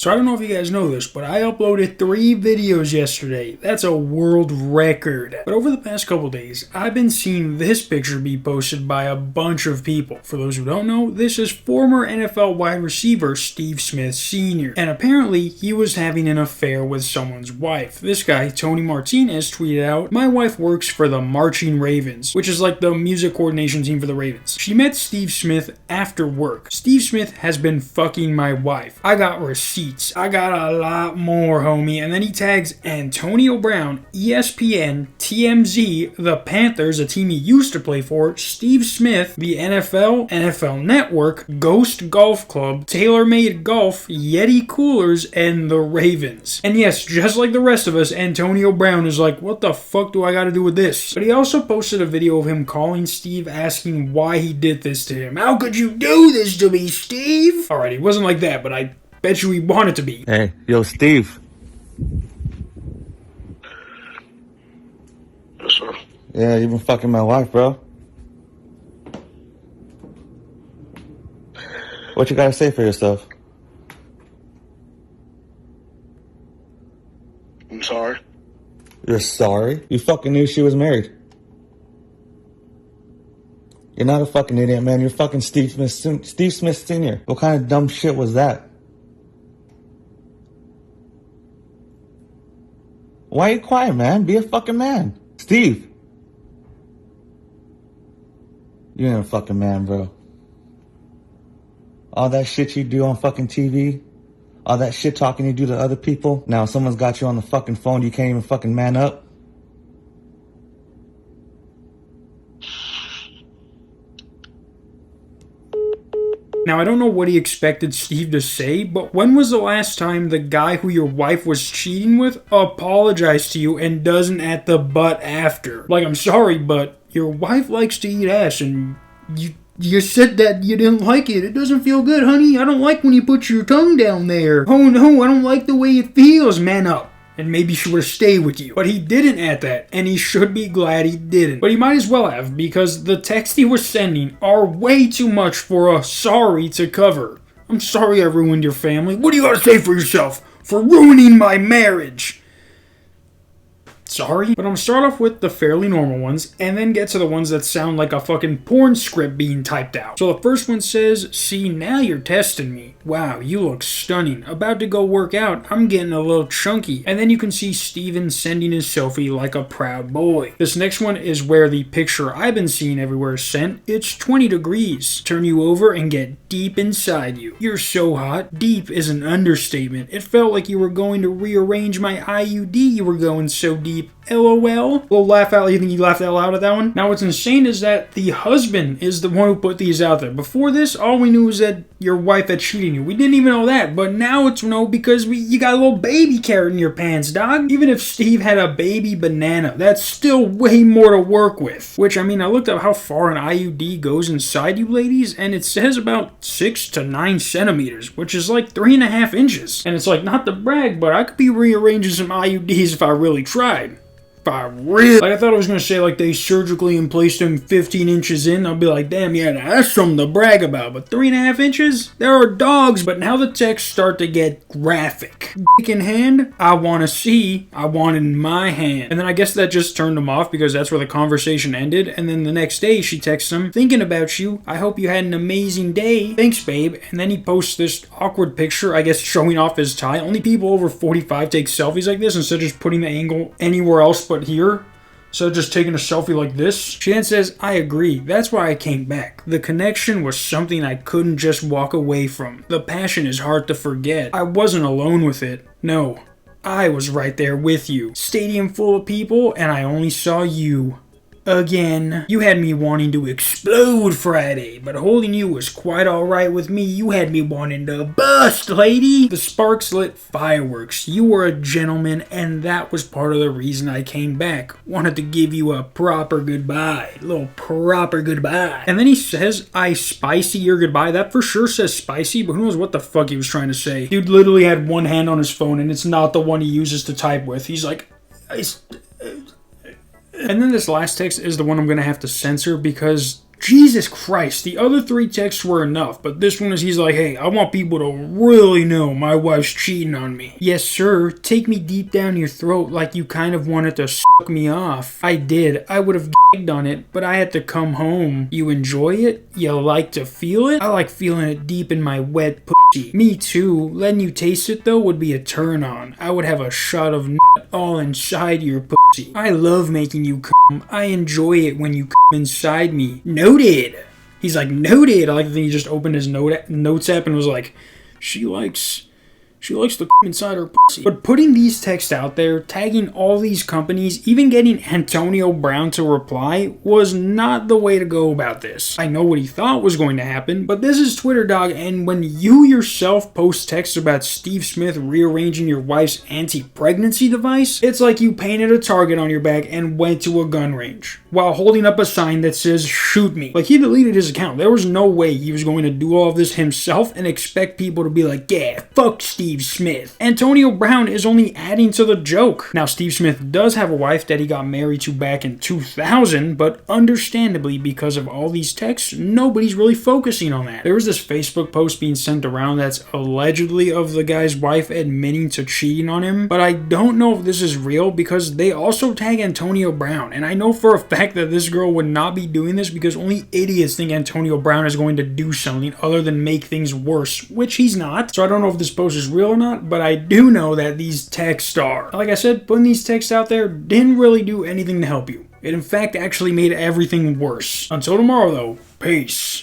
So I don't know if you guys know this, but I uploaded 3 videos yesterday. That's a world record. But over the past couple days, I've been seeing this picture be posted by a bunch of people. For those who don't know, this is former NFL wide receiver Steve Smith Sr. And apparently, he was having an affair with someone's wife. This guy, Tony Martinez, tweeted out, "My wife works for the Marching Ravens," which is like the music coordination team for the Ravens. "She met Steve Smith after work. Steve Smith has been fucking my wife. I got receipts. I got a lot more, homie." And then he tags Antonio Brown, ESPN, TMZ, the Panthers, a team he used to play for, Steve Smith, the NFL, NFL Network, Ghost Golf Club, TaylorMade Golf, Yeti Coolers, and the Ravens. And yes, just like the rest of us, Antonio Brown is like, what the fuck do I gotta do with this? But he also posted a video of him calling Steve, asking why he did this to him. "How could you do this to me, Steve?" Alright, it wasn't like that, but I bet you he wanted to be. Hey, yo, Steve. Yes, sir. Yeah, you been fucking my wife, bro. What you gotta say for yourself? I'm sorry. You're sorry? You fucking knew she was married. You're not a fucking idiot, man. You're fucking Steve Smith Sr. What kind of dumb shit was that? Why are you quiet, man? Be a fucking man. Steve. You ain't a fucking man, bro. All that shit you do on fucking TV, all that shit talking you do to other people, now someone's got you on the fucking phone, you can't even fucking man up. Now, I don't know what he expected Steve to say, but when was the last time the guy who your wife was cheating with apologized to you and doesn't at the butt after? Like, I'm sorry, but your wife likes to eat ass and you said that you didn't like it. It doesn't feel good, honey. I don't like when you put your tongue down there. Oh no, I don't like the way it feels. Man up. And maybe she would stay with you. But he didn't at that, and he should be glad he didn't. But he might as well have, because the texts he was sending are way too much for a sorry to cover. "I'm sorry I ruined your family. What do you gotta say for yourself? For ruining my marriage?" Sorry? But I'm gonna start off with the fairly normal ones, and then get to the ones that sound like a fucking porn script being typed out. So the first one says, "See, now you're testing me. Wow, you look stunning. About to go work out. I'm getting a little chunky." And then you can see Steven sending his selfie like a proud boy. This next one is where the picture I've been seeing everywhere is sent. "It's 20 degrees. Turn you over and get deep inside you. You're so hot." Deep is an understatement. It felt like you were going to rearrange my IUD. You were going so deep. LOL. Little laugh out. You think you laughed out loud at that one? Now what's insane is that the husband is the one who put these out there. Before this, all we knew was that your wife had cheated you. We didn't even know that, but now it's no, because you got a little baby carrot in your pants, dog. Even if Steve had a baby banana, that's still way more to work with. Which, I mean, I looked up how far an IUD goes inside you ladies, and it says about 6 to 9 centimeters, which is like 3.5 inches. And it's like, not to brag, but I could be rearranging some IUDs if I really tried. I thought I was going to say like they surgically placed him 15 inches in. I'll be like, damn, yeah, that's something to brag about. But 3.5 inches? There are dogs. But now the texts start to get graphic. Dick in hand, I want to see. I want it in my hand. And then I guess that just turned him off because that's where the conversation ended. And then the next day she texts him, "Thinking about you. I hope you had an amazing day. Thanks, babe." And then he posts this awkward picture, I guess showing off his tie. Only people over 45 take selfies like this instead of just putting the angle anywhere else but here. So just taking a selfie like this. She then says, "I agree. That's why I came back. The connection was something I couldn't just walk away from. The passion is hard to forget. I wasn't alone with it. No, I was right there with you. Stadium full of people, and I only saw you. Again. You had me wanting to explode Friday, but holding you was quite alright with me. You had me wanting to bust, lady." The sparks lit fireworks. You were a gentleman, and that was part of the reason I came back. Wanted to give you a proper goodbye. A little proper goodbye. And then he says, "I spicy your goodbye." That for sure says spicy, but who knows what the fuck he was trying to say. Dude literally had one hand on his phone, and it's not the one he uses to type with. He's like, And then this last text is the one I'm going to have to censor because Jesus Christ, the other 3 texts were enough, but this one is he's like, hey, I want people to really know my wife's cheating on me. Yes, sir, take me deep down your throat like you kind of wanted to suck me off. I did. I would have gagged on it, but I had to come home. You enjoy it? You like to feel it? I like feeling it deep in my wet pussy. Me too. Letting you taste it though would be a turn on. I would have a shot of nut all inside your pussy. I love making you come. I enjoy it when you come inside me. Noted. He's like, noted. I like that he just opened his notes app and was like, she likes to come inside her pussy. But putting these texts out there, tagging all these companies, even getting Antonio Brown to reply, was not the way to go about this. I know what he thought was going to happen, but this is Twitter, dog, and when you yourself post texts about Steve Smith rearranging your wife's anti-pregnancy device, it's like you painted a target on your back and went to a gun range while holding up a sign that says, shoot me. Like, he deleted his account. There was no way he was going to do all of this himself and expect people to be like, yeah, fuck Steve Smith. Antonio Brown is only adding to the joke. Now, Steve Smith does have a wife that he got married to back in 2000, but understandably, because of all these texts, nobody's really focusing on that. There was this Facebook post being sent around that's allegedly of the guy's wife admitting to cheating on him, but I don't know if this is real because they also tag Antonio Brown, and I know for a fact that this girl would not be doing this because only idiots think Antonio Brown is going to do something other than make things worse, which he's not. So I don't know if this post is real or not, but I do know that these texts are. Like I said, putting these texts out there didn't really do anything to help you. It in fact actually made everything worse. Until tomorrow though, peace.